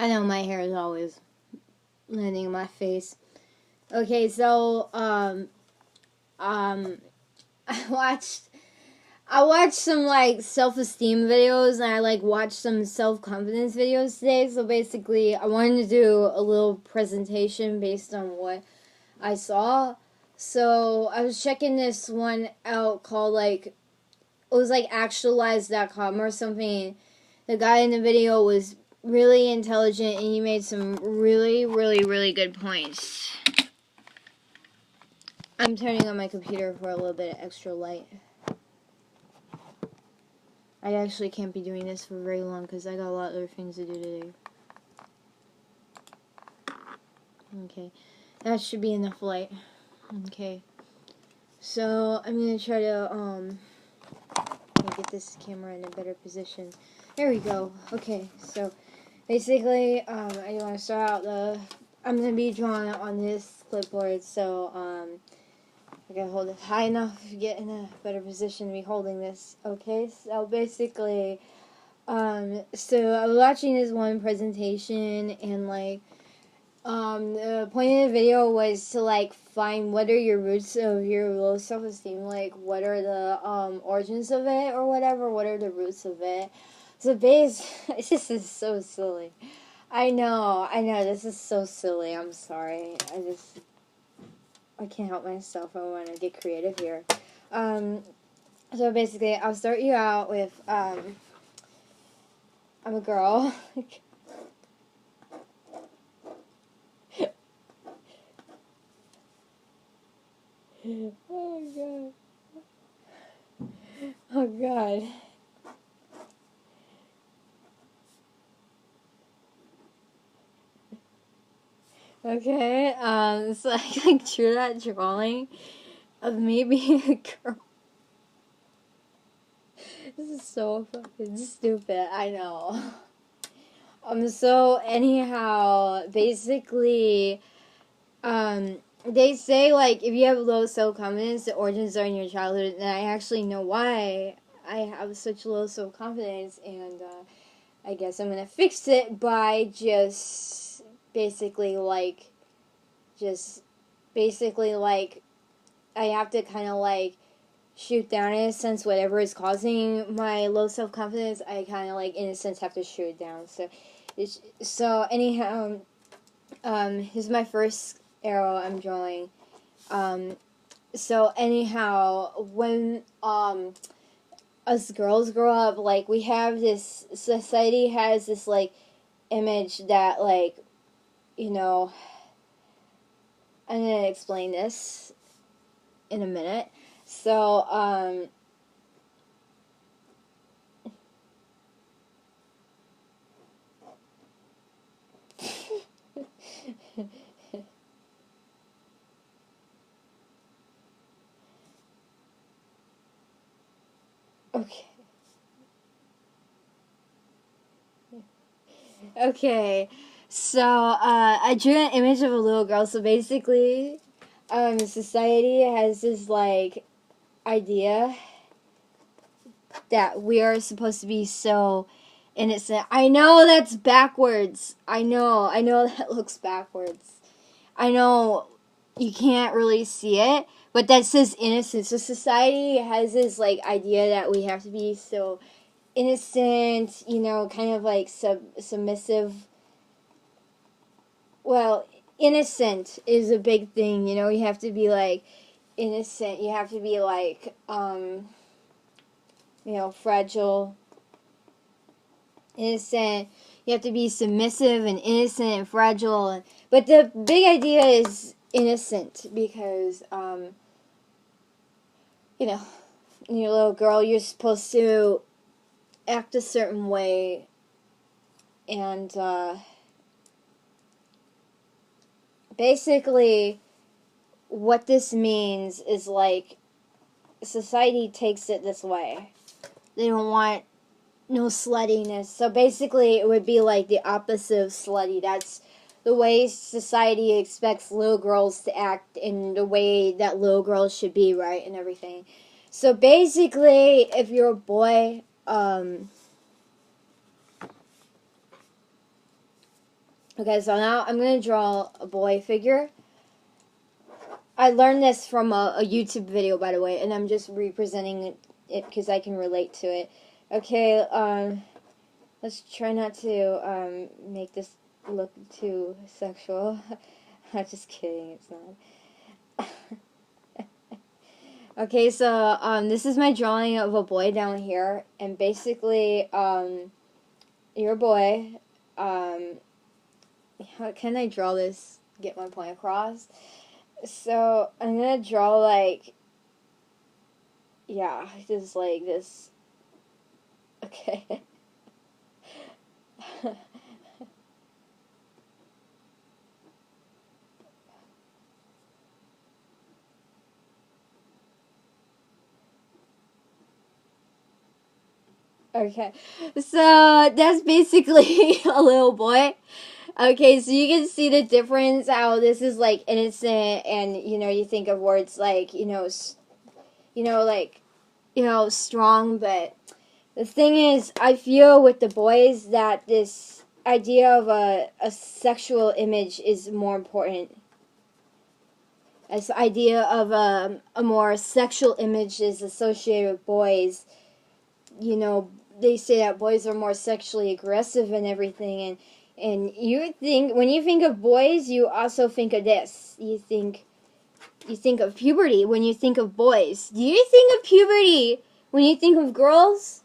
I know my hair is always landing in my face. Okay, so I watched some like self-esteem videos, and I like watched some self-confidence videos today. So basically, I wanted to do a little presentation based on what I saw. So I was checking this one out called it was like actualize.com or something. The guy in the video was really intelligent, and he made some really, really, really good points. I'm turning on my computer for a little bit of extra light. I actually can't be doing this for very long because I got a lot of other things to do today. Okay, that should be enough light. Okay, so I'm gonna try to get this camera in a better position. There we go. Okay, so basically, I want to start out I'm gonna be drawing on this clipboard, so I gotta hold it high enough to get in a better position to be holding this. Okay, so basically, so I was watching this one presentation, and the point of the video was to find what are your roots of your low self-esteem, what are the origins of it or whatever, what are the roots of it. So this is so silly. I know, this is so silly. I'm sorry. I can't help myself. I want to get creative here. So basically, I'll start you out with, I'm a girl. Oh, God. Oh, God. Okay, so I drew that drawing of me being a girl. This is so fucking stupid, I know. So anyhow, basically, they say, if you have low self-confidence, the origins are in your childhood, and I actually know why I have such low self-confidence, and, I guess I'm gonna fix it by just basically, I have to kind of, shoot down in a sense whatever is causing my low self-confidence. I kind of, in a sense, have to shoot it down. So anyhow, here's my first arrow I'm drawing. So anyhow, when, us girls grow up, we have this, society has this, image that, I'm gonna explain this in a minute. So, okay. Okay, so, I drew an image of a little girl, so basically, society has this, idea that we are supposed to be so innocent. I know that's backwards. I know that looks backwards. I know you can't really see it, but that says innocent. So society has this, idea that we have to be so innocent, kind of submissive. Well, innocent is a big thing, you have to be innocent. You have to be fragile, innocent. You have to be submissive and innocent and fragile. But the big idea is innocent because, you're a little girl, you're supposed to act a certain way, and basically what this means is society takes it this way. They don't want no sluttiness. So basically it would be the opposite of slutty. That's the way society expects little girls to act and the way that little girls should be, right, and everything. So basically, if you're a boy, Okay, so now I'm going to draw a boy figure. I learned this from a YouTube video, by the way, and I'm just representing it because I can relate to it. Okay, let's try not to make this look too sexual. I'm just kidding, it's not. Okay, so this is my drawing of a boy down here, and basically, your boy, how can I draw this, get my point across? So, I'm gonna draw, like, yeah, just like this. Okay. Okay, so that's basically a little boy. Okay, so you can see the difference, how this is like innocent, and you think of words like like strong, but the thing is, I feel with the boys that this idea of a sexual image is more important. This idea of a more sexual image is associated with boys. They say that boys are more sexually aggressive and everything, and you think, when you think of boys, you also think of this. You think of puberty when you think of boys. Do you think of puberty when you think of girls?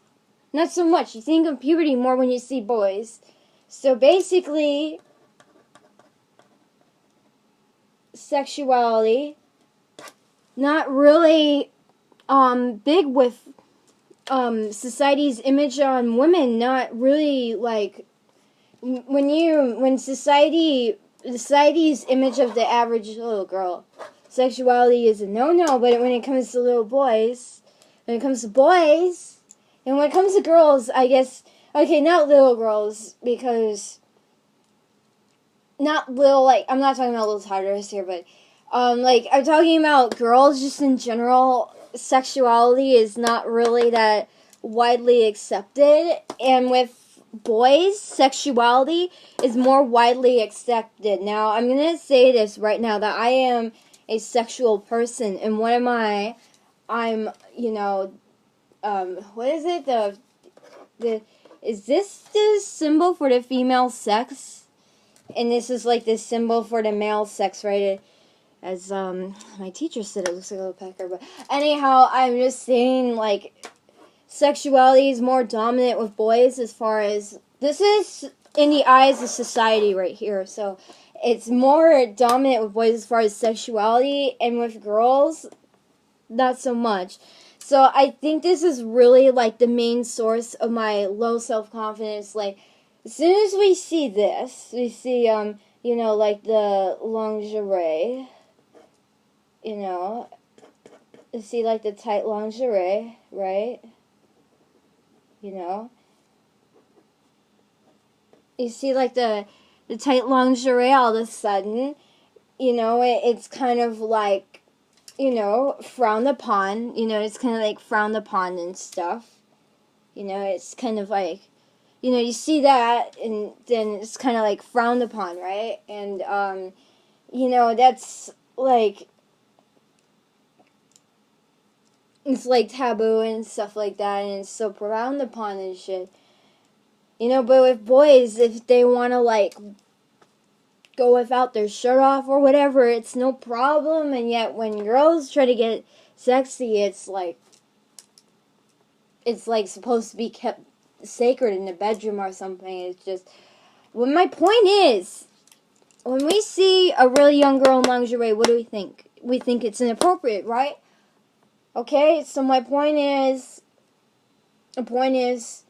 Not so much. You think of puberty more when you see boys. So basically, sexuality, not really big with society's image on women. Not really, like, when society's image of the average little girl, sexuality is a no-no. But when it comes to little boys, when it comes to boys, and when it comes to girls, I guess, okay, not little girls, because not little, like, I'm not talking about little toddlers here, but like, I'm talking about girls just in general. Sexuality is not really that widely accepted, and with boys, sexuality is more widely accepted. Now, I'm gonna say this right now, that I am a sexual person, and what am I? I'm, what is it? Is this the symbol for the female sex? And this is like the symbol for the male sex, right? As my teacher said, it looks like a little pecker. But anyhow, I'm just saying, like, sexuality is more dominant with boys, as far as, this is in the eyes of society right here. So it's more dominant with boys as far as sexuality, and with girls, not so much. So I think this is really, like, the main source of my low self-confidence. Like, as soon as we see this, we see, like the lingerie, you see, like, the tight lingerie, right? You see, like, the tight lingerie, all of a sudden, it's kind of like, frowned upon, it's kind of like frowned upon and stuff. It's kind of like, you see that, and then it's kind of like frowned upon, right? And, that's like, it's like taboo and stuff like that, and it's so frowned upon and shit. But with boys, if they want to, like, go without their shirt off or whatever, it's no problem. And yet when girls try to get sexy, it's like supposed to be kept sacred in the bedroom or something. It's just, well, my point is, when we see a really young girl in lingerie, what do we think? We think it's inappropriate, right? Okay, so the point is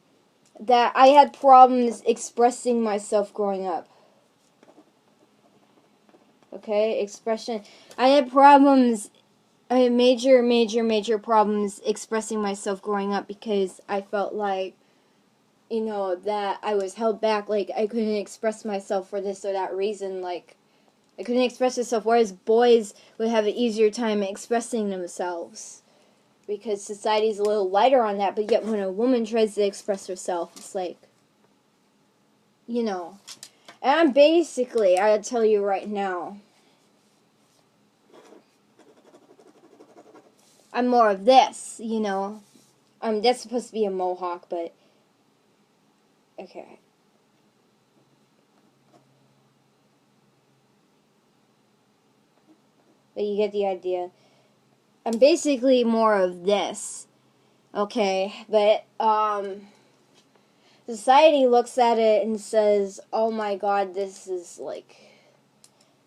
that I had problems expressing myself growing up. Okay, expression. I had major problems expressing myself growing up, because I felt like, that I was held back. Like, I couldn't express myself for this or that reason. Like, I couldn't express myself, whereas boys would have an easier time expressing themselves, because society's a little lighter on that. But yet when a woman tries to express herself, it's like, And I'm basically, I'll tell you right now, I'm more of this, you know. That's supposed to be a mohawk, but okay. But you get the idea. I'm basically more of this, okay. But society looks at it and says, "Oh my God, this is like,"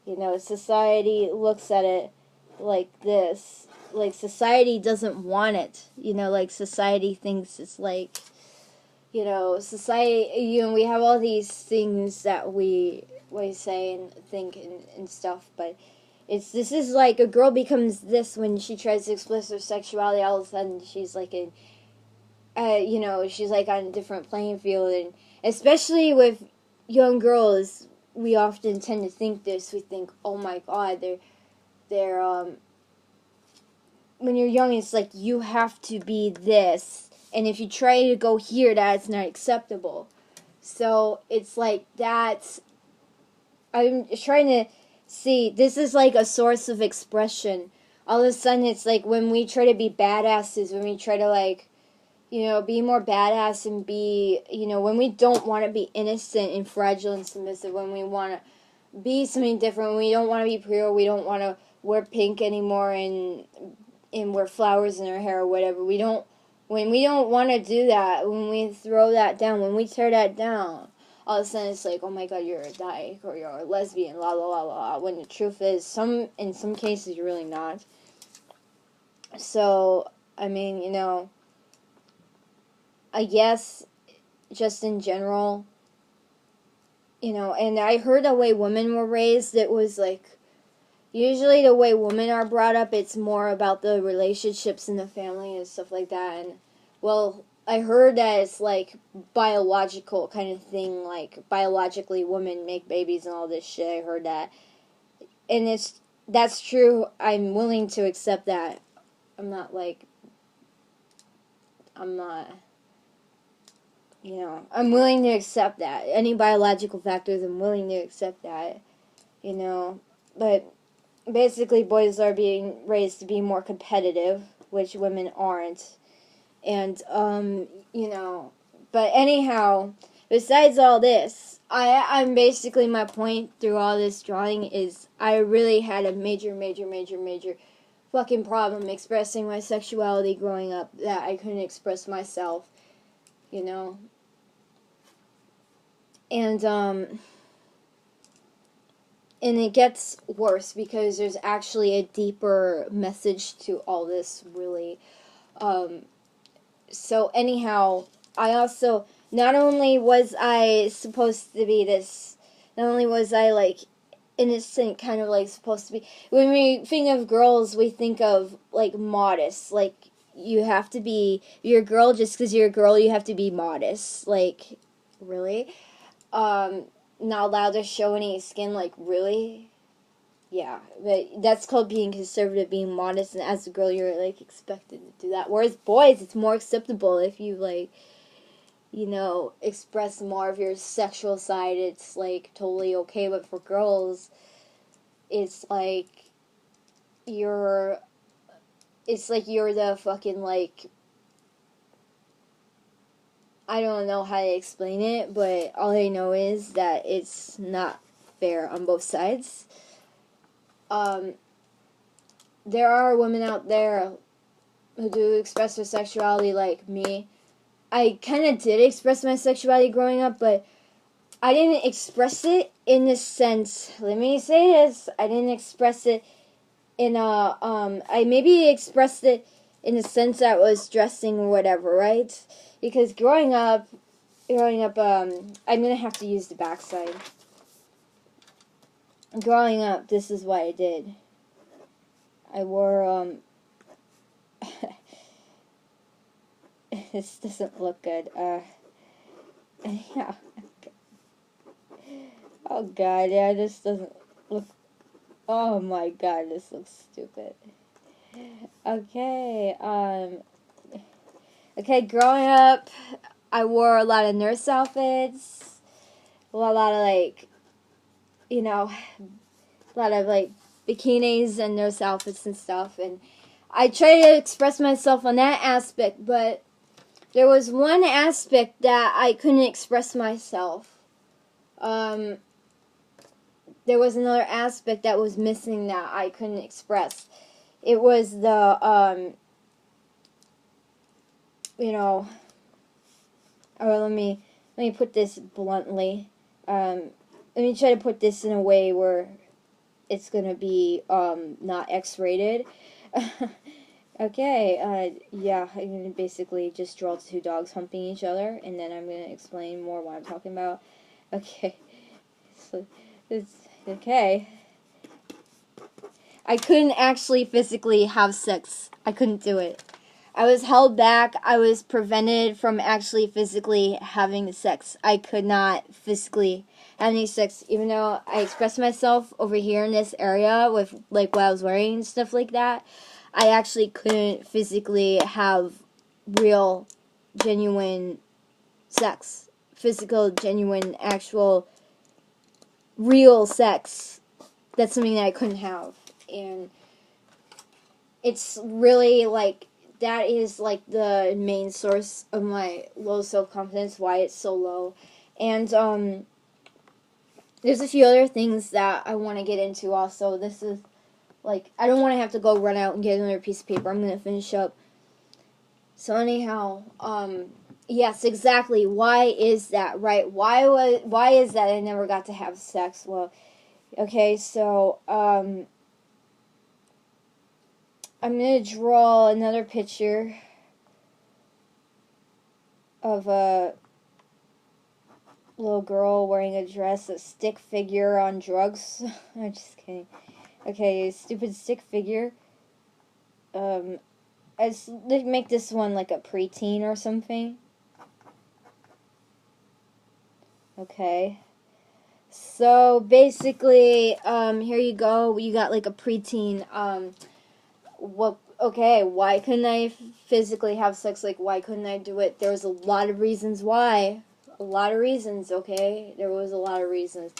you know. Society looks at it like this. Like society doesn't want it, you know. Like society thinks it's like, you know, society, you know, we have all these things that we say and think and stuff, but this is like a girl becomes this when she tries to express her sexuality. All of a sudden she's like you know, she's like on a different playing field. And especially with young girls, we often tend to think this. We think, oh my God, they're when you're young, it's like you have to be this, and if you try to go here, that's not acceptable. So it's like that's, I'm trying to see, this is like a source of expression. All of a sudden, it's like when we try to be badasses, when we try to like, you know, be more badass and be, you know, when we don't want to be innocent and fragile and submissive, when we want to be something different, when we don't want to be pure, we don't want to wear pink anymore and wear flowers in our hair or whatever. When we don't want to do that, when we throw that down, when we tear that down, all of a sudden it's like, oh my God, you're a dyke or you're a lesbian, la la la la. When the truth is, in some cases you're really not. So, I mean, you know, I guess just in general, you know, and I heard the way women were raised, it was like, usually the way women are brought up, it's more about the relationships in the family and stuff like that. And, well, I heard that it's like biological kind of thing, like biologically women make babies and all this shit. I heard that. And that's true. I'm willing to accept that. I'm not, you know, I'm willing to accept that. Any biological factors, I'm willing to accept that, you know. But basically, boys are being raised to be more competitive, which women aren't. And, you know, but anyhow, besides all this, I'm basically, my point through all this drawing is I really had a major fucking problem expressing my sexuality growing up, that I couldn't express myself, you know. And it gets worse because there's actually a deeper message to all this, really. So anyhow, I also, not only was I supposed to be this, not only was I like innocent, kind of like supposed to be, when we think of girls, we think of like modest, like you have to be, you're a girl, just because you're a girl, you have to be modest, like, really? Not allowed to show any skin, like, really? Yeah, but that's called being conservative, being modest, and as a girl, you're, like, expected to do that. Whereas boys, it's more acceptable if you, like, you know, express more of your sexual side, it's, like, totally okay. But for girls, it's like you're the fucking, like, I don't know how to explain it, but all I know is that it's not fair on both sides. There are women out there who do express their sexuality like me. I kind of did express my sexuality growing up, but I didn't express it in the sense, let me say this, I didn't express it in a, I maybe expressed it in the sense that I was dressing or whatever, right? Because growing up, I'm gonna have to use the backside. Growing up, this is what I did. I wore, this doesn't look good, yeah. Oh God, yeah, this doesn't look, oh my God, this looks stupid. Okay, growing up, I wore a lot of nurse outfits, a lot of, like, you know, a lot of like bikinis and those outfits and stuff, and I try to express myself on that aspect, but there was one aspect that I couldn't express myself. There was another aspect that was missing that I couldn't express. It was the, you know, or let me put this bluntly. Let me try to put this in a way where it's gonna be not X-rated. Okay, yeah, I'm gonna basically just draw two dogs humping each other, and then I'm gonna explain more what I'm talking about. Okay, so it's okay. I couldn't actually physically have sex. I couldn't do it. I was held back. I was prevented from actually physically having sex. I could not physically have any sex, even though I expressed myself over here in this area with like what I was wearing and stuff like that. I actually couldn't physically have real, genuine sex. Physical, genuine, actual, real sex. That's something that I couldn't have. And it's really like, that is like the main source of my low self-confidence, why it's so low. And there's a few other things that I want to get into also. This is like, I don't want to have to go run out and get another piece of paper. I'm going to finish up. So anyhow, yes, exactly. Why is that, right? Why is that I never got to have sex? Well, okay, so I'm going to draw another picture of a little girl wearing a dress, a stick figure on drugs. I'm just kidding. Okay, stupid stick figure. Let's make this one like a preteen or something. Okay. So basically, here you go. You got like a preteen. Okay, why couldn't I physically have sex? Like, why couldn't I do it? There was a lot of reasons why. A lot of reasons, okay? There was a lot of reasons.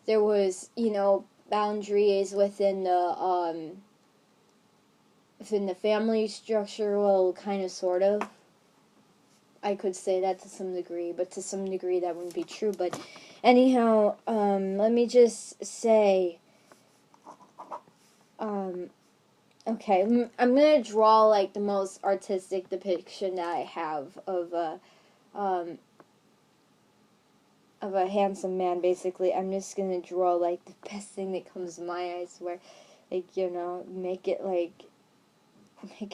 There was, boundaries within the family structure. Well, kind of, sort of. I could say that to some degree, but to some degree that wouldn't be true. But anyhow, let me just say, okay, I'm gonna draw like the most artistic depiction that I have of a handsome man. Basically, I'm just gonna draw like the best thing that comes to my eyes, where, like, make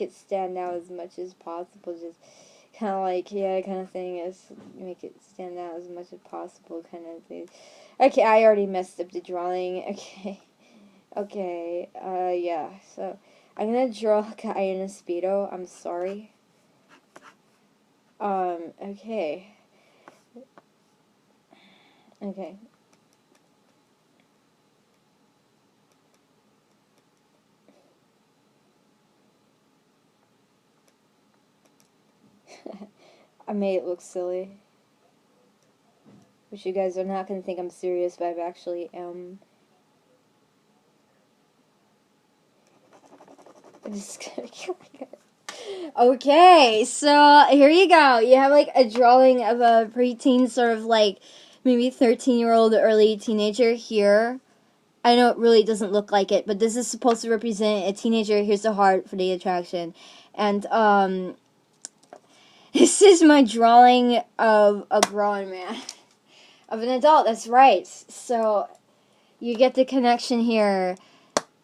it stand out as much as possible. Just kind of like, yeah, kind of thing, is make it stand out as much as possible, kind of thing. Okay, I already messed up the drawing. Okay, yeah, so I'm gonna draw a guy in a Speedo. I'm sorry. Okay. Okay. I made it look silly. Which you guys are not gonna think I'm serious, but I actually am. I'm just gonna kill it. Okay, so here you go. You have like a drawing of a preteen, sort of like maybe 13-year-old, early teenager here. I know it really doesn't look like it, but this is supposed to represent a teenager. Here's the heart for the attraction. And this is my drawing of a grown man. Of an adult, that's right. So you get the connection here.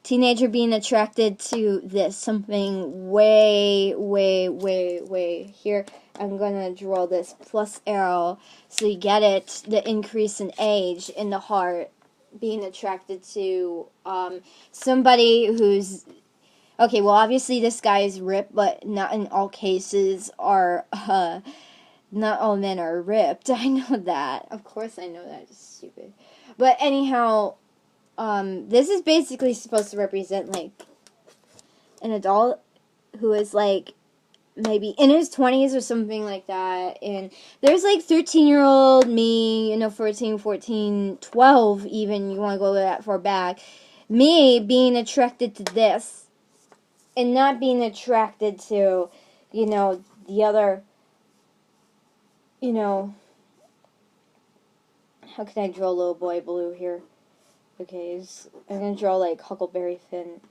Teenager being attracted to this, something way, way, way, way. Here, I'm going to draw this plus arrow, so you get it, the increase in age in the heart, being attracted to somebody who's, okay, well, obviously this guy is ripped, but not in all cases are, not all men are ripped. I know that. Of course I know that. It's stupid. But anyhow, this is basically supposed to represent, like, an adult who is, like, maybe in his 20s or something like that. And there's like 13-year-old me, 14, 14, 12 even, you want to go that far back. Me being attracted to this and not being attracted to, the other, how can I draw little boy blue here? Okay, I'm going to draw like Huckleberry Finn.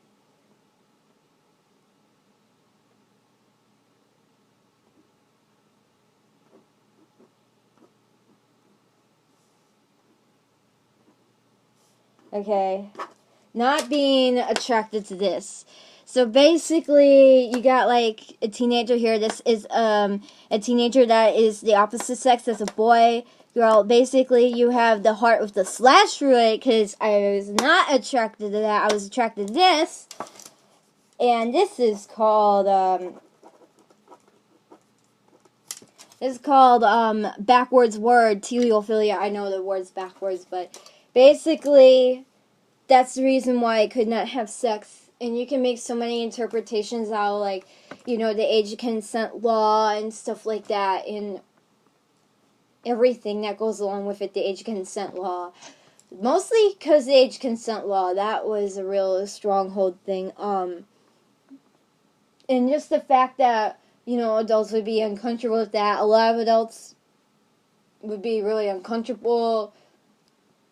Okay, not being attracted to this. So basically, you got like a teenager here. This is a teenager that is the opposite sex. That's a boy, girl. Basically, you have the heart with the slash through it because I was not attracted to that. I was attracted to this. And this is called backwards word, teleophilia. I know the word's backwards, but basically that's the reason why I could not have sex. And you can make so many interpretations out, like, the age of consent law and stuff like that, and everything that goes along with it, the age of consent law. Mostly because the age of consent law, that was a real stronghold thing. And just the fact that, adults would be uncomfortable with that. A lot of adults would be really uncomfortable,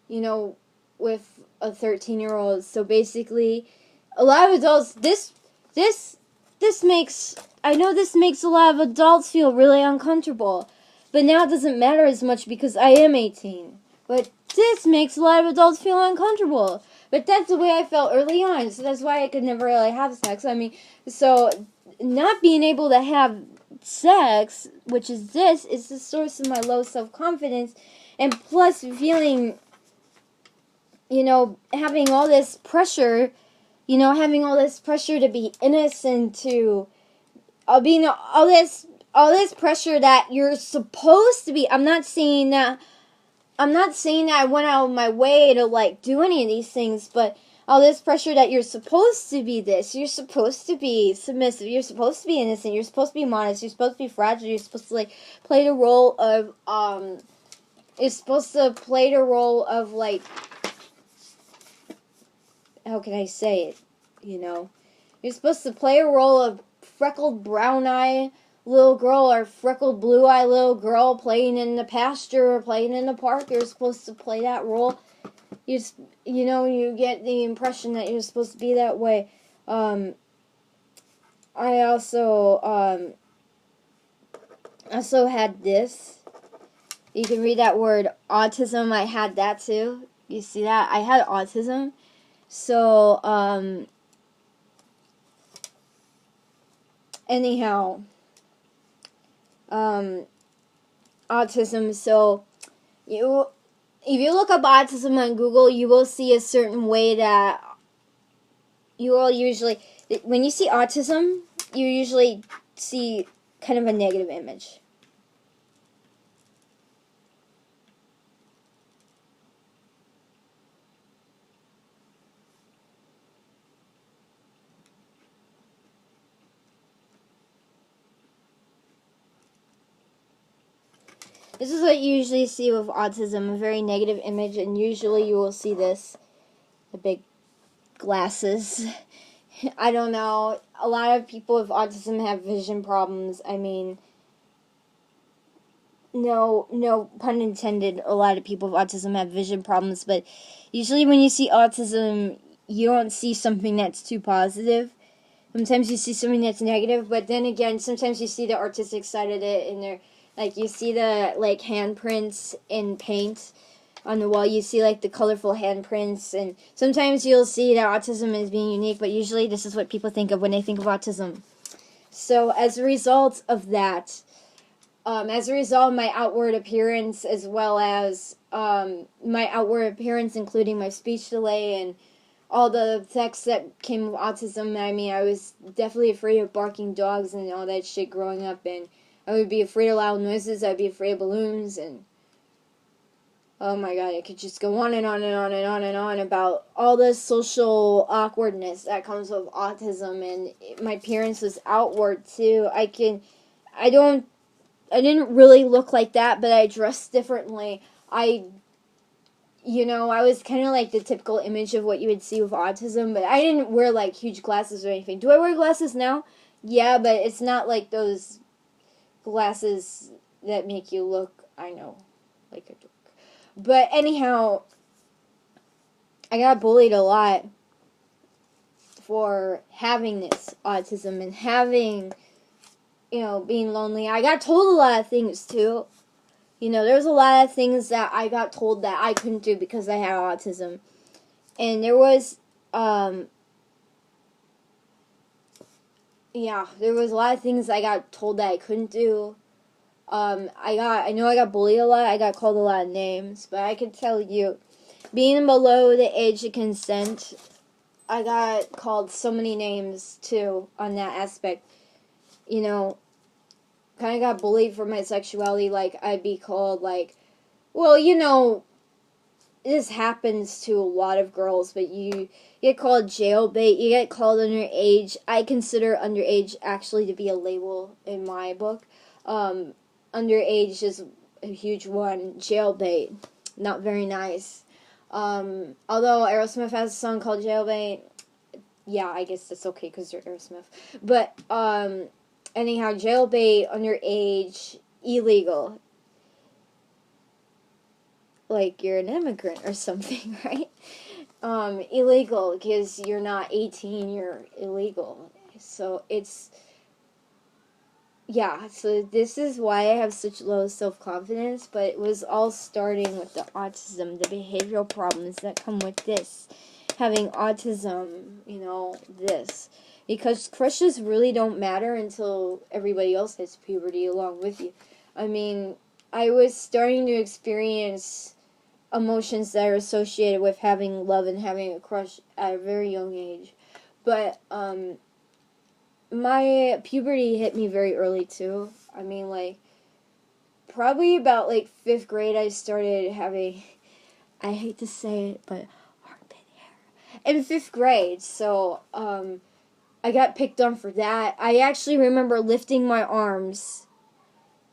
with a 13-year-old. So basically, a lot of adults, this makes a lot of adults feel really uncomfortable. But now it doesn't matter as much because I am 18. But this makes a lot of adults feel uncomfortable. But that's the way I felt early on, so that's why I could never really have sex. So not being able to have sex, which is this, is the source of my low self-confidence. And plus feeling, having all this pressure, to be innocent, to being all this pressure that you're supposed to be. I'm not saying that I went out of my way to do any of these things, but all this pressure that you're supposed to be this, you're supposed to be submissive, you're supposed to be innocent, you're supposed to be modest, you're supposed to be fragile, you're supposed to play the role of how can I say it? You're supposed to play a role of freckled brown eye little girl or freckled blue eye little girl playing in the pasture or playing in the park. You're supposed to play that role. You get the impression that you're supposed to be that way. I also had this. You can read that word autism. I had that too. You see that? I had autism. So, anyhow, autism. So, if you look up autism on Google, you will see a certain way that you will usually, when you see autism, you usually see kind of a negative image. This is what you usually see with autism, a very negative image, and usually you will see this, the big glasses. I don't know, a lot of people with autism have vision problems. No pun intended, a lot of people with autism have vision problems, but usually when you see autism, you don't see something that's too positive. Sometimes you see something that's negative, but then again, sometimes you see the artistic side of it, and you see the, handprints in paint on the wall. You see, the colorful handprints, and sometimes you'll see that autism is being unique, but usually this is what people think of when they think of autism. So, as a result of that, my outward appearance, as well as my outward appearance, including my speech delay and all the effects that came with autism, I was definitely afraid of barking dogs and all that shit growing up, and I would be afraid of loud noises, I'd be afraid of balloons, and Oh my god, I could just go on and on and on and on and on about all the social awkwardness that comes with autism, and my appearance was outward too. I didn't really look like that, but I dressed differently. I was kind of like the typical image of what you would see with autism, but I didn't wear like huge glasses or anything. Do I wear glasses now? Yeah, but it's not like those glasses that make you look, I know, like a dork. But anyhow, I got bullied a lot for having this autism and having, being lonely. I got told a lot of things too. There was a lot of things that I got told that I couldn't do because I had autism. And there was, there was a lot of things I got told that I couldn't do. I know I got bullied a lot. I got called a lot of names, but I can tell you, being below the age of consent, I got called so many names too on that aspect. Kind of got bullied for my sexuality. Like, I'd be called like, well, this happens to a lot of girls, but you get called jailbait, you get called underage. I consider underage actually to be a label in my book. Underage is a huge one. Jailbait, not very nice. Although Aerosmith has a song called Jailbait, yeah, I guess that's okay because they're Aerosmith. But, anyhow, jailbait, underage, illegal. Like you're an immigrant or something, right? Illegal because you're not 18, you're illegal. So so this is why I have such low self-confidence, but it was all starting with the autism, the behavioral problems that come with this. Having autism, this. Because crushes really don't matter until everybody else hits puberty along with you. I mean, I was starting to experience emotions that are associated with having love and having a crush at a very young age. But, my puberty hit me very early, too. I mean, like, probably about, 5th grade, I started having, I hate to say it, but armpit hair. In 5th grade, so, I got picked on for that. I actually remember lifting my arms,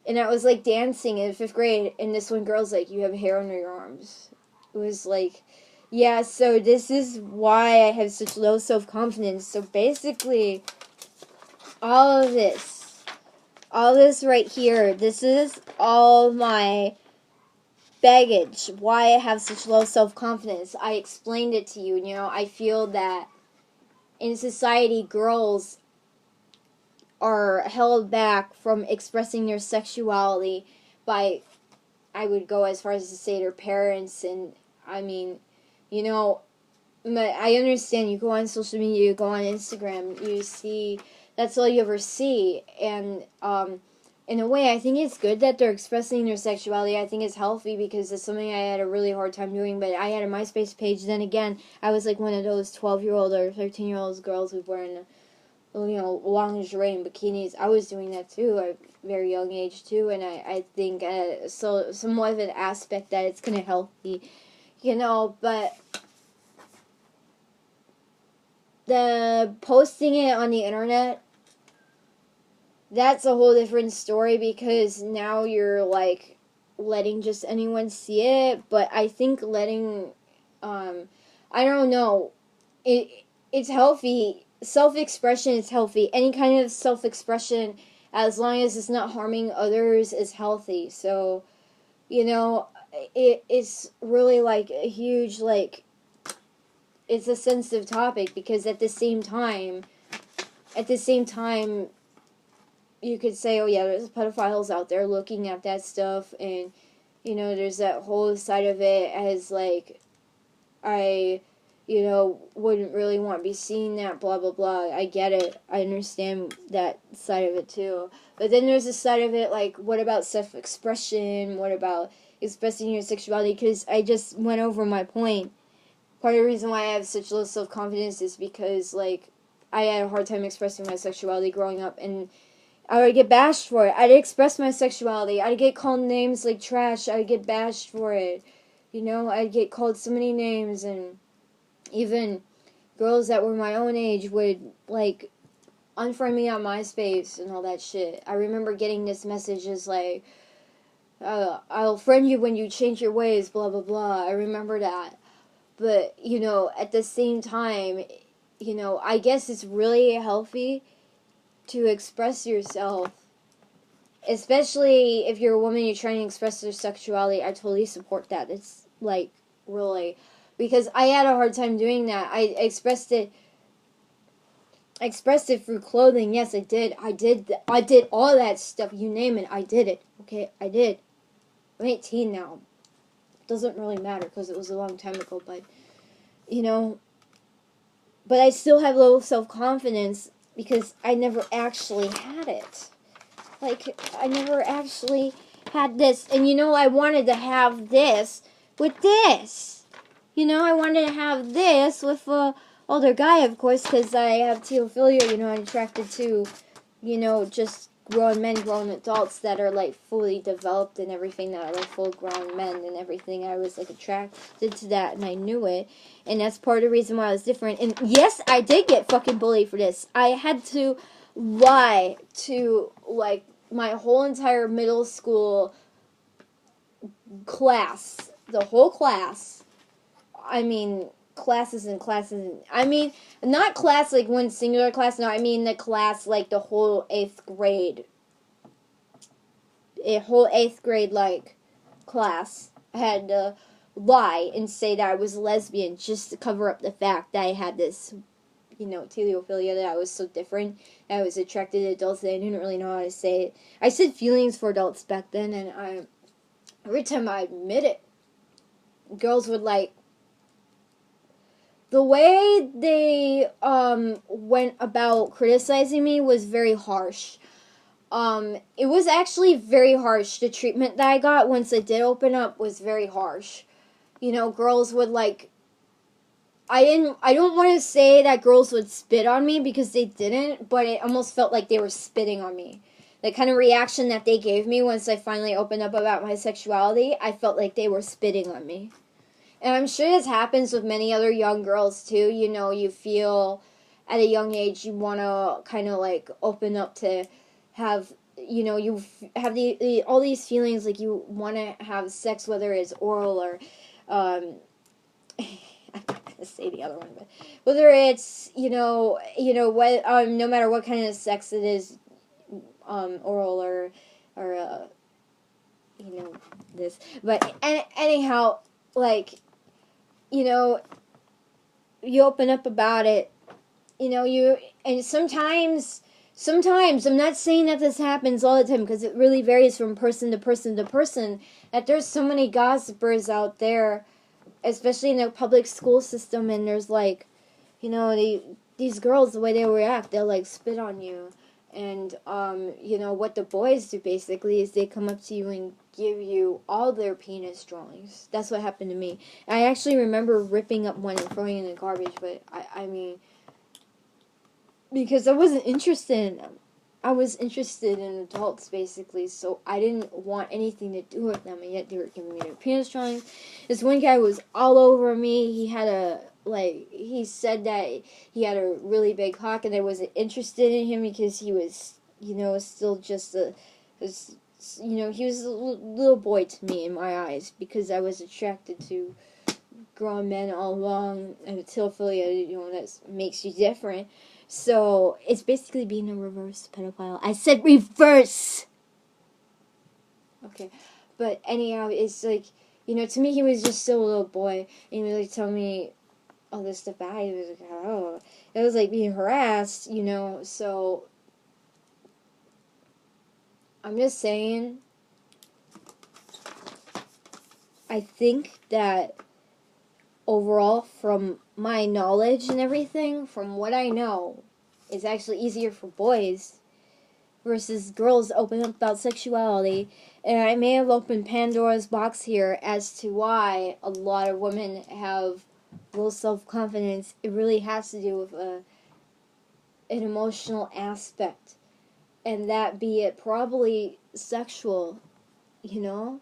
and I was, dancing in 5th grade, and this one girl's like, you have hair under your arms. It was like, yeah, so this is why I have such low self-confidence. So basically, all this right here, this is all my baggage, why I have such low self-confidence. I explained it to you, I feel that in society, girls are held back from expressing their sexuality by, I would go as far as to say, their parents. And I mean, but I understand, you go on social media, you go on Instagram, you see, that's all you ever see. And in a way, I think it's good that they're expressing their sexuality. I think it's healthy because it's something I had a really hard time doing. But I had a MySpace page. Then again, I was like one of those 12-year-old or 13-year-old girls who were in lingerie and bikinis. I was doing that too at a very young age too, and I think so somewhat of an aspect that it's kind of healthy, but the posting it on the internet, that's a whole different story because now you're letting just anyone see it. But I think letting I don't know, it's healthy. Self-expression is healthy. Any kind of self-expression, as long as it's not harming others, is healthy. So, it's really a huge, it's a sensitive topic because at the same time, you could say, oh yeah, there's pedophiles out there looking at that stuff, and, there's that whole side of it as, I wouldn't really want to be seeing that, blah, blah, blah. I get it. I understand that side of it, too. But then there's a side of it, what about self-expression? What about expressing your sexuality? Because I just went over my point. Part of the reason why I have such low self-confidence is because, I had a hard time expressing my sexuality growing up, and I would get bashed for it. I'd express my sexuality. I'd get called names like trash. I'd get bashed for it. You know, I'd get called so many names, and even girls that were my own age would, like, unfriend me on MySpace and all that shit. I remember getting this messages like, I'll friend you when you change your ways, blah, blah, blah. I remember that. But, you know, at the same time, you know, I guess it's really healthy to express yourself. Especially if you're a woman, you're trying to express your sexuality. I totally support that. It's, like, really. Because I had a hard time doing that. I expressed it through clothing. Yes, I did. I did all that stuff. You name it, I did it. Okay, I did. I'm 18 now. Doesn't really matter because it was a long time ago, but, you know, but I still have low self-confidence because I never actually had it. Like, I never actually had this. And, you know, I wanted to have this with this. You know, I wanted to have this with a older guy, of course, because I have teophilia. You know, I'm attracted to, you know, just grown men, grown adults that are, like, fully developed and everything, that are, like, full-grown men and everything. I was, like, attracted to that, and I knew it. And that's part of the reason why I was different. And, yes, I did get fucking bullied for this. I had to lie to, like, my whole entire middle school class. The whole class. I mean, classes and classes. I mean, not class like one singular class. No, I mean the class like the whole 8th grade. A whole 8th grade, like, class. I had to lie and say that I was lesbian just to cover up the fact that I had this, you know, teophilia, that I was so different. I was attracted to adults that I didn't really know how to say it. I said feelings for adults back then, and every time I admit it, girls would, like, the way they went about criticizing me was very harsh. It was actually very harsh. The treatment that I got once I did open up was very harsh. You know, girls would, like, I don't want to say that girls would spit on me because they didn't, but it almost felt like they were spitting on me. The kind of reaction that they gave me once I finally opened up about my sexuality, I felt like they were spitting on me. And I'm sure this happens with many other young girls too. You know, you feel at a young age you want to kind of, like, open up to have, you know, you have the all these feelings, like you want to have sex, whether it's oral or I'm not gonna say the other one, but whether it's, you know what, no matter what kind of sex it is, oral or you know, this, but anyhow, like, you know, you open up about it, you know, and sometimes, I'm not saying that this happens all the time, because it really varies from person to person to person, that there's so many gossipers out there, especially in the public school system, and there's, like, you know, these girls, the way they react, they'll, like, spit on you, and, you know, what the boys do, basically, is they come up to you and give you all their penis drawings. That's what happened to me. I actually remember ripping up one and throwing it in the garbage, but, I mean, because I wasn't interested in them. I was interested in adults, basically, so I didn't want anything to do with them, and yet they were giving me their penis drawings. This one guy was all over me. He had he said that he had a really big cock, and I wasn't interested in him because he was, you know, still just you know, he was a little boy to me in my eyes, because I was attracted to grown men all along, and teophilia, you know, that makes you different. So, it's basically being a reverse pedophile. I said reverse! Okay. But anyhow, it's like, you know, to me he was just still a little boy, and he was like telling me all this stuff about it. He was like, oh. It was like being harassed, you know, so I'm just saying, I think that overall, from my knowledge and everything, from what I know, it's actually easier for boys versus girls to open up about sexuality. And I may have opened Pandora's box here as to why a lot of women have low self-confidence. It really has to do with an emotional aspect, and that be it probably sexual, you know?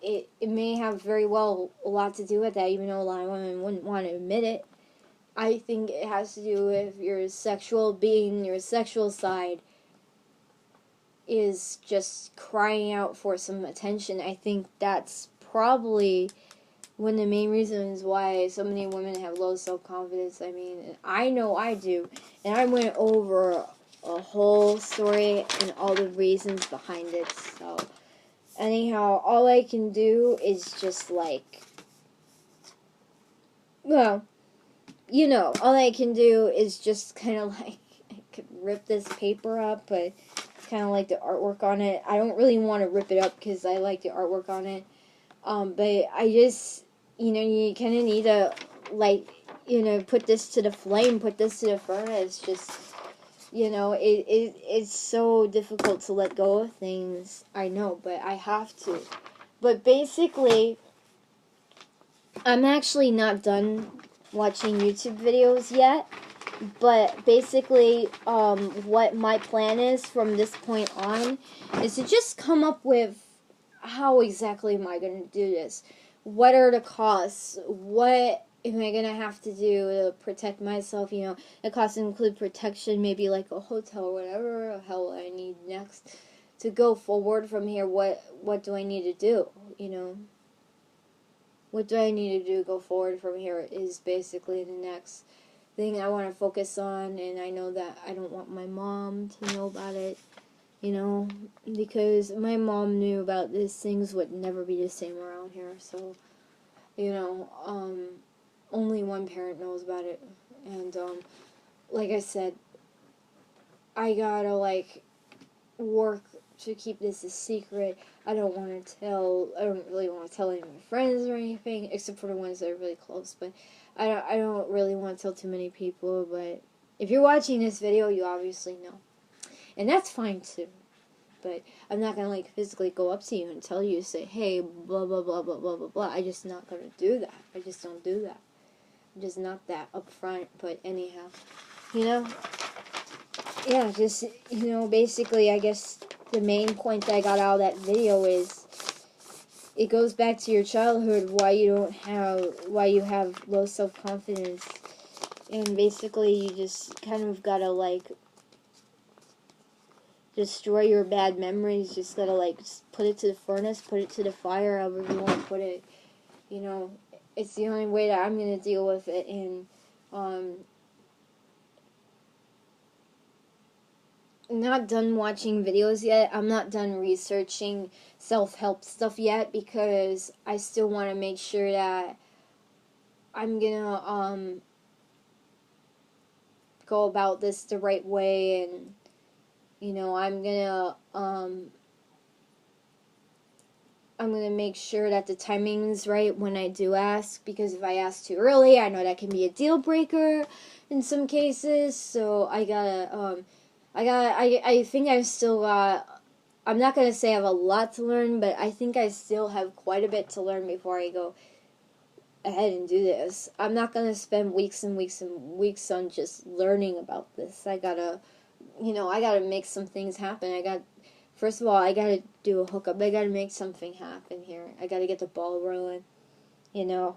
it may have very well a lot to do with that, even though a lot of women wouldn't want to admit it. I think it has to do with your sexual being, your sexual side is just crying out for some attention. I think that's probably one of the main reasons why so many women have low self-confidence. I mean, I know I do. And I went over a whole story and all the reasons behind it. So, anyhow, all I can do is just like, well, all I can do is just kind of like, I could rip this paper up, but kind of like the artwork on it. I don't really want to rip it up because I like the artwork on it. But I just, you kind of need to, like, put this to the flame, put this to the furnace. Just, it's so difficult to let go of things. I know, but I have to. But basically, I'm actually not done watching YouTube videos yet. But basically, what my plan is from this point on is to just come up with how exactly am I going to do this? What are the costs? What am I going to have to do to protect myself? The costs include protection, maybe like a hotel or whatever the hell I need next to go forward from here. What do I need to do? What do I need to do to go forward from here is basically the next thing I want to focus on, and I know that I don't want my mom to know about it, because my mom knew about this, things would never be the same around here, so, only one parent knows about it, and, like I said, I gotta, work to keep this a secret. I don't really want to tell any of my friends or anything, except for the ones that are really close, but I don't really want to tell too many people, but if you're watching this video, you obviously know. And that's fine too. But I'm not going to physically go up to you and tell you, say, hey, blah, blah, blah, blah, blah, blah, blah. I'm just not going to do that. I just don't do that. I'm just not that upfront, but anyhow, yeah, just, basically, I guess the main point that I got out of that video is it goes back to your childhood, why you have low self-confidence, and basically you just kind of gotta destroy your bad memories, just gotta just put it to the furnace, put it to the fire, however you want to put it, it's the only way that I'm gonna deal with it, and I'm not done watching videos yet. I'm not done researching self-help stuff yet because I still want to make sure that I'm gonna go about this the right way, and I'm gonna make sure that the timing's right when I do ask, because if I ask too early, I know that can be a deal breaker in some cases. So I think I've still got, I'm not going to say I have a lot to learn, but I think I still have quite a bit to learn before I go ahead and do this. I'm not going to spend weeks and weeks and weeks on just learning about this. I gotta make some things happen. First of all, I gotta do a hookup. I gotta make something happen here. I gotta get the ball rolling, and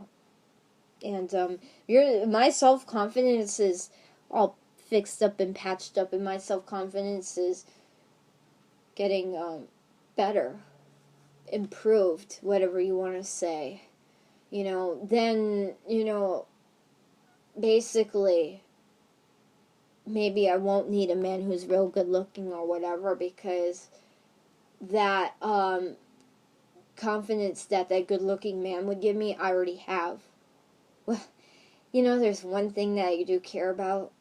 my self-confidence is all fixed up and patched up, and my self-confidence is getting better, improved, whatever you want to say. Then, basically, maybe I won't need a man who's real good looking or whatever, because that confidence that good looking man would give me, I already have. Well, there's one thing that I do care about,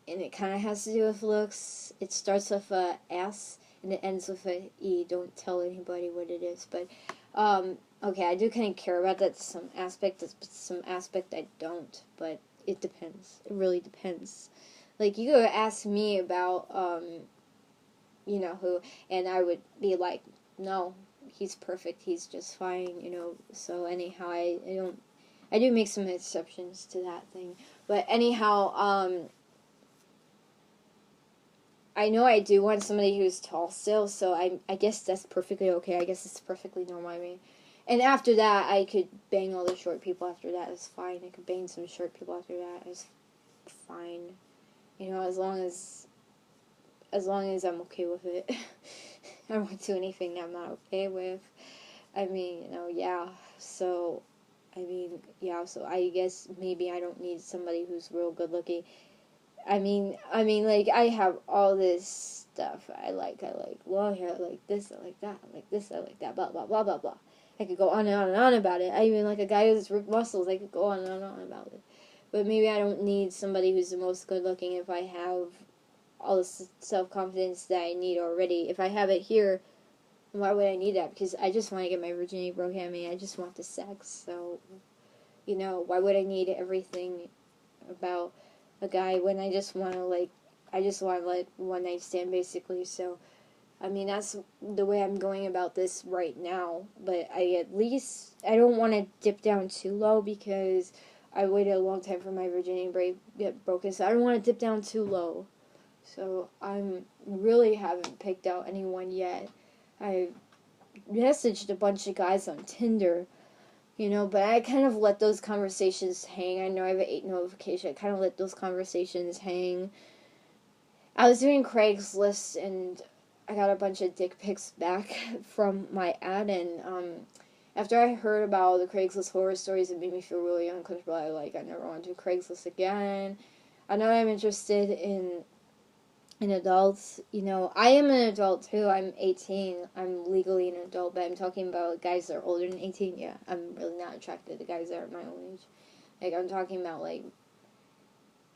and it kind of has to do with looks. It starts with a S and it ends with a E. Don't tell anybody what it is, but okay, I do kind of care about that to some aspect I don't, but it depends. It really depends. You go ask me about who, and I would be like, no, he's perfect, he's just fine, so anyhow, I do make some exceptions to that thing, but anyhow, I know I do want somebody who's tall still, so I guess that's perfectly okay. I guess it's perfectly normal. I mean, and after that, I could bang all the short people after that. It's fine. I could bang some short people after that. It's fine. You know, as long as I'm okay with it. I won't do anything I'm not okay with. I mean, you know, yeah. So, I mean, yeah. So I guess maybe I don't need somebody who's real good looking. I mean, like, I have all this stuff I like long hair, I like this, I like that, I like this, I like that, blah, blah, blah, blah, blah. I could go on and on and on about it. I even like a guy who's ripped muscles, I could go on and on about it. But maybe I don't need somebody who's the most good looking if I have all the self-confidence that I need already. If I have it here, why would I need that? Because I just want to get my virginity broken. I mean, I just want the sex, so, you know, why would I need everything about a guy when I just want to, like, I just want, like, one night stand, basically. So, I mean, that's the way I'm going about this right now. But I don't want to dip down too low because I waited a long time for my virginity get broken. So I don't want to dip down too low. So I'm really haven't picked out anyone yet. I messaged a bunch of guys on Tinder, you know, but I kind of let those conversations hang. I know I have an 8 notification. I kind of let those conversations hang. I was doing Craigslist, and I got a bunch of dick pics back from my ad, and after I heard about the Craigslist horror stories, it made me feel really uncomfortable. I never want to do Craigslist again. I know I'm interested in adults. You know, I am an adult too. I'm 18. I'm legally an adult, but I'm talking about guys that are older than 18. Yeah, I'm really not attracted to guys that are my own age. Like, I'm talking about, like,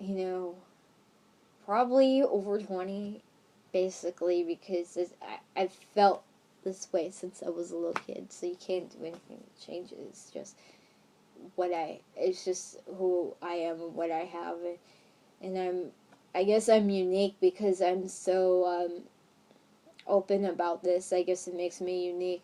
you know, probably over 20, basically, because I've felt this way since I was a little kid, so you can't do anything to change it. It's just it's just who I am and what I have, and I guess I'm unique because I'm so open about this. I guess it makes me unique,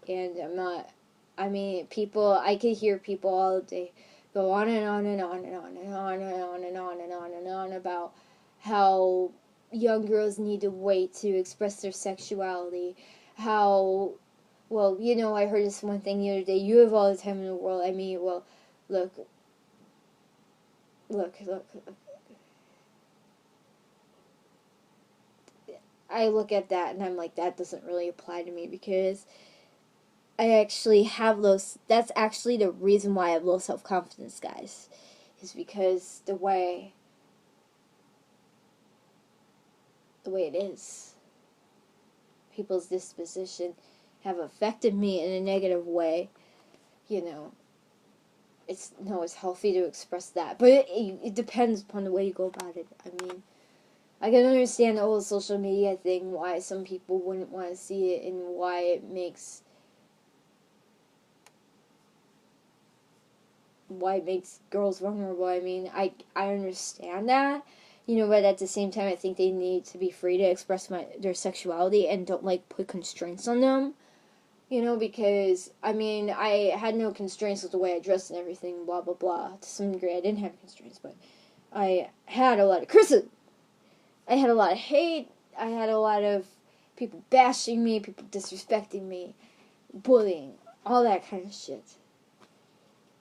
and I'm not. I mean, I could hear people all day go on and on and on and on and on and on and on and on and on about how young girls need to wait to express their sexuality. How, well, you know, I heard this one thing the other day. You have all the time in the world. I mean, well, look. I look at that and I'm like, that doesn't really apply to me because I actually have that's actually the reason why I have low self-confidence, guys, is because the way it is, people's disposition have affected me in a negative way. You know, it's healthy to express that, but it depends upon the way you go about it. I mean, I can understand the whole social media thing, why some people wouldn't want to see it, and why it makes girls vulnerable. I mean, I understand that, you know, but at the same time, I think they need to be free to express their sexuality and don't, like, put constraints on them, you know, because, I mean, I had no constraints with the way I dressed and everything, blah, blah, blah. To some degree, I didn't have constraints, but I had a lot of criticism. I had a lot of hate. I had a lot of people bashing me, people disrespecting me, bullying, all that kind of shit.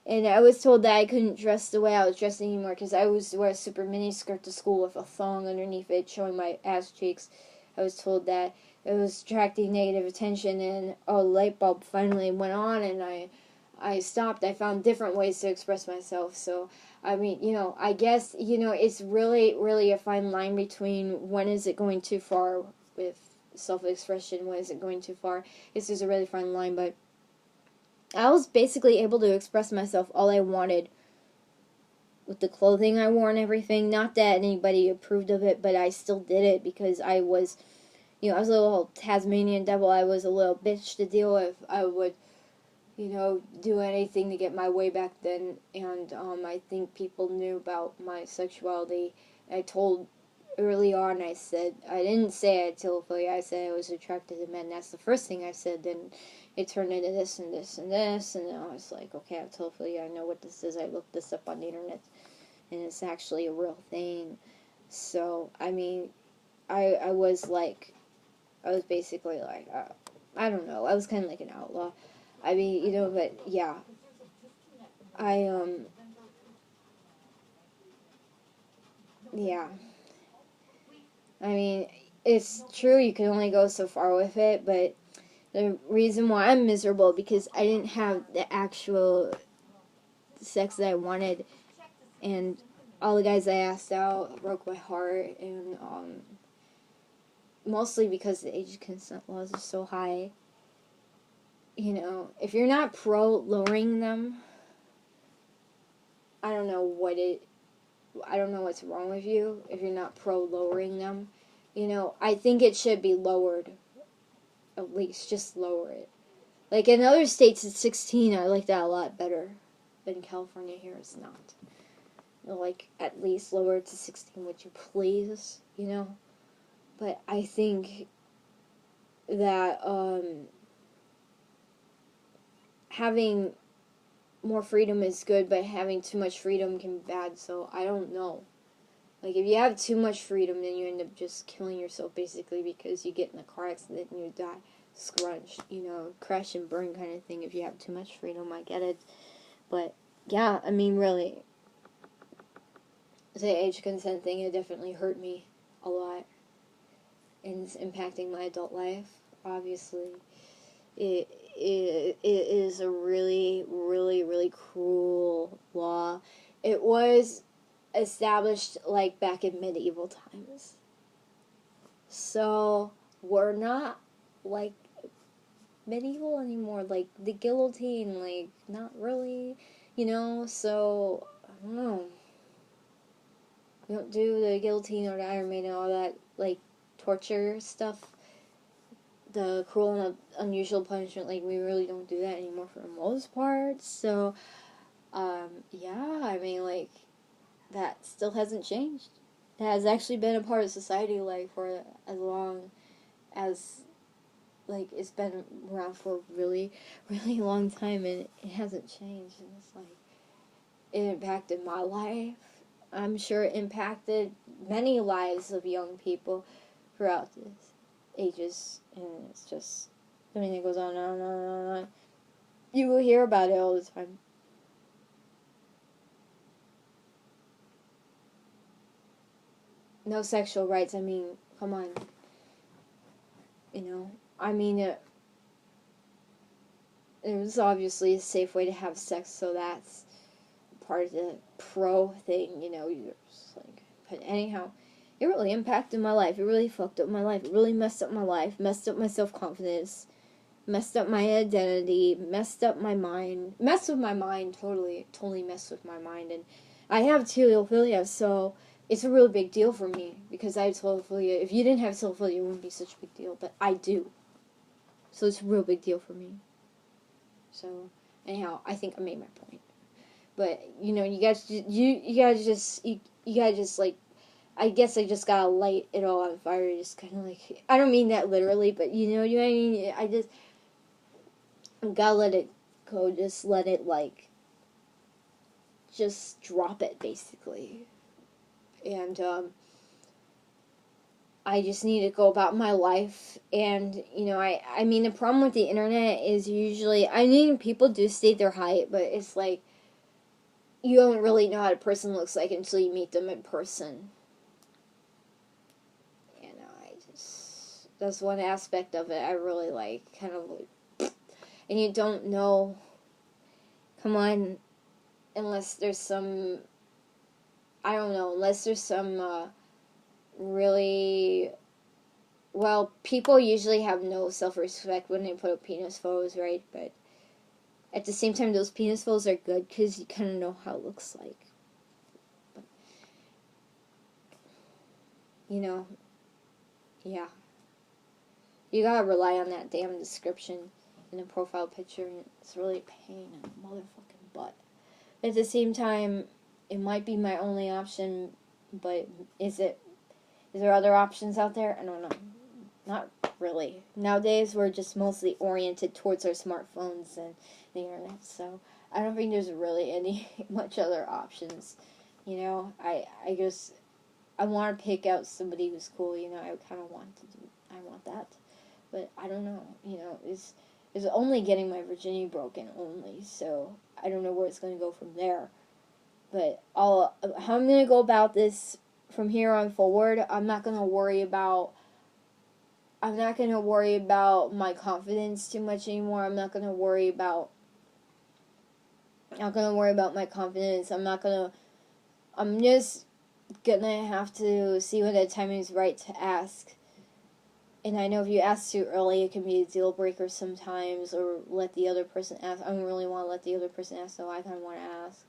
And I was told that I couldn't dress the way I was dressing anymore because I was wear a super mini skirt to school with a thong underneath it showing my ass cheeks. I was told that it was attracting negative attention, and a light bulb finally went on, and I stopped. I found different ways to express myself. So, I mean, you know, I guess, you know, it's really, really a fine line between when is it going too far with self-expression, when is it going too far. This is a really fine line, but I was basically able to express myself all I wanted with the clothing I wore and everything. Not that anybody approved of it, but I still did it because I was, you know, I was a little Tasmanian devil. I was a little bitch to deal with. I would, you know, do anything to get my way back then, and I think people knew about my sexuality. I told early on, I didn't say I had telephilia, I said I was attracted to men. That's the first thing I said. Then it turned into this and this and this, and I was like, okay, I have telephilia, I know what this is. I looked this up on the internet, and it's actually a real thing. So, I mean, I was basically like, I don't know, I was kind of like an outlaw. I mean, you know, but yeah, I yeah, I mean, it's true you can only go so far with it, but the reason why I'm miserable because I didn't have the actual sex that I wanted, and all the guys I asked out broke my heart, and mostly because the age consent laws are so high. You know, if you're not pro lowering them, I don't know what's wrong with you if you're not pro lowering them. You know, I think it should be lowered. At least just lower it. Like in other states it's 16. I like that a lot better. But in California here it's not. Like at least lower it to 16, would you please? You know? But I think that having more freedom is good, but having too much freedom can be bad, so I don't know. Like, if you have too much freedom, then you end up just killing yourself, basically, because you get in a car accident and you die scrunched, you know, crash and burn kind of thing if you have too much freedom, I get it. But, yeah, I mean, really, the age consent thing, it definitely hurt me a lot. And it's impacting my adult life, obviously. It is a really, really, really cruel law. It was established, like, back in medieval times. So, we're not, like, medieval anymore. Like, the guillotine, like, not really, you know? So, I don't know. We don't do the guillotine or the Iron Maiden and all that, like, torture stuff. The cruel and unusual punishment, like, we really don't do that anymore for the most part. So, yeah, I mean, like, that still hasn't changed. It has actually been a part of society, like, for as long as, like, it's been around for a really, really long time, and it hasn't changed. And it's like, it impacted my life. I'm sure it impacted many lives of young people throughout the ages, and it's just, I mean, it goes on and on and on and on. You will hear about it all the time. No sexual rights, I mean, come on. You know, I mean, it was obviously a safe way to have sex, so that's part of the pro thing, you know, you're just like, but anyhow, it really impacted my life, it really fucked up my life, it really messed up my life, messed up my self-confidence, messed up my identity, messed up my mind, messed with my mind, totally messed with my mind, and I have telephilia, so it's a real big deal for me, because I have telephilia. If you didn't have telephilia, it wouldn't be such a big deal, but I do, so it's a real big deal for me. So, anyhow, I think I made my point. But, you know, you gotta just, like, I guess I just gotta light it all on fire, just kind of like, I don't mean that literally, but, you know what I mean? I just gotta let it go, just let it, like, just drop it, basically. And, I just need to go about my life, and, you know, I mean, the problem with the internet is usually, I mean, people do state their height, but it's like, you don't really know how a person looks like until you meet them in person. You know, that's one aspect of it I really like, kind of like, and you don't know, come on, unless there's some, I don't know, unless there's some, really, well, people usually have no self-respect when they put up penis photos, right? But at the same time, those penis photos are good because you kind of know how it looks like. But, you know, yeah. You gotta rely on that damn description in a profile picture, and it's really a pain in the motherfucking butt. At the same time, it might be my only option, but is there other options out there? I don't know. Not really. Nowadays, we're just mostly oriented towards our smartphones and the internet, so I don't think there's really any much other options. You know, I guess I want to pick out somebody who's cool, you know, I kind of want to do, I want that, but I don't know, you know, is only getting my virginity broken only, so I don't know where it's going to go from there, but how I'm going to go about this from here on forward, I'm not going to worry about my confidence too much anymore. I'm not going to worry about my confidence. I'm just gonna have to see when the timing is right to ask. And I know if you ask too early, it can be a deal breaker sometimes, or let the other person ask. I don't really want to let the other person ask, so I kind of want to ask.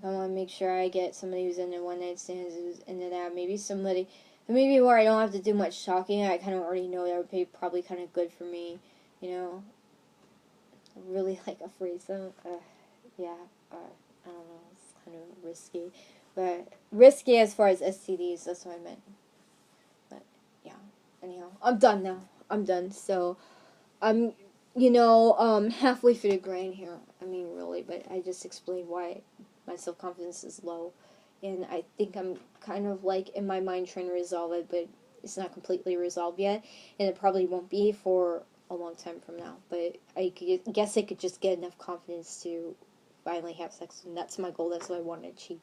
I want to make sure I get somebody who's into one night stands, who's into that. Maybe where I don't have to do much talking. I kind of already know that would be probably kind of good for me, you know. I'm really like a threesome. Yeah, I don't know. It's kind of risky, but risky as far as STDs. That's what I meant. But yeah. Anyhow, I'm done now. I'm done. So I'm, halfway through the grind here. I mean, really, but I just explained why my self-confidence is low. And I think I'm kind of like in my mind trying to resolve it, but it's not completely resolved yet. And it probably won't be for a long time from now. But guess I could just get enough confidence to finally have sex. And that's my goal. That's what I want to achieve.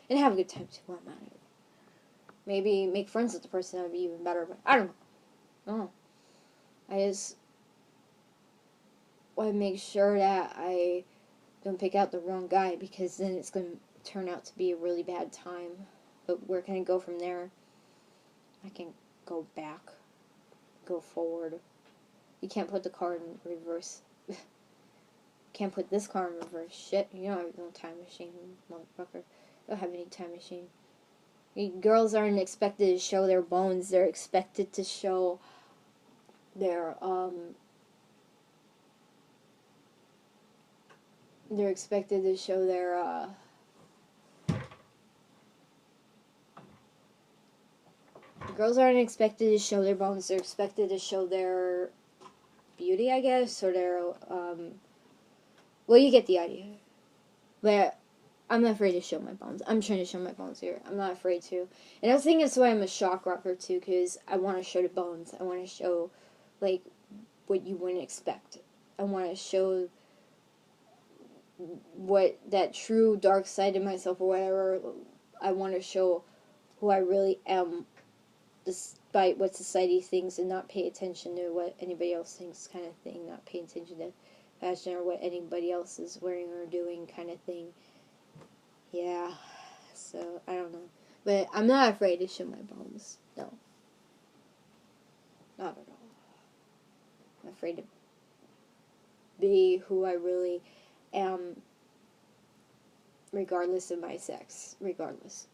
And have a good time too while I'm at it. Maybe make friends with the person. That would be even better. But I don't know. I just want to make sure that I don't pick out the wrong guy, because then it's going to turn out to be a really bad time. But where can I go from there? I can go back, go forward. You can't put the car in reverse. Can't put this car in reverse. Shit, you don't have no time machine, motherfucker. You don't have any time machine. Girls aren't expected to show their bones. They're expected to show their, girls aren't expected to show their bones. They're expected to show their beauty, I guess, or their, well, you get the idea. But I'm not afraid to show my bones. I'm trying to show my bones here. I'm not afraid to. And I think that's why I'm a shock rocker, too, because I want to show the bones. I want to show, like, what you wouldn't expect. I want to show what that true dark side of myself or whatever. I want to show who I really am, despite what society thinks, and not pay attention to what anybody else thinks, kind of thing. Not pay attention to fashion or what anybody else is wearing or doing, kind of thing. Yeah, so I don't know, but I'm not afraid to show my bones. No, not at all. I'm afraid to be who I really am, regardless of my sex. Regardless.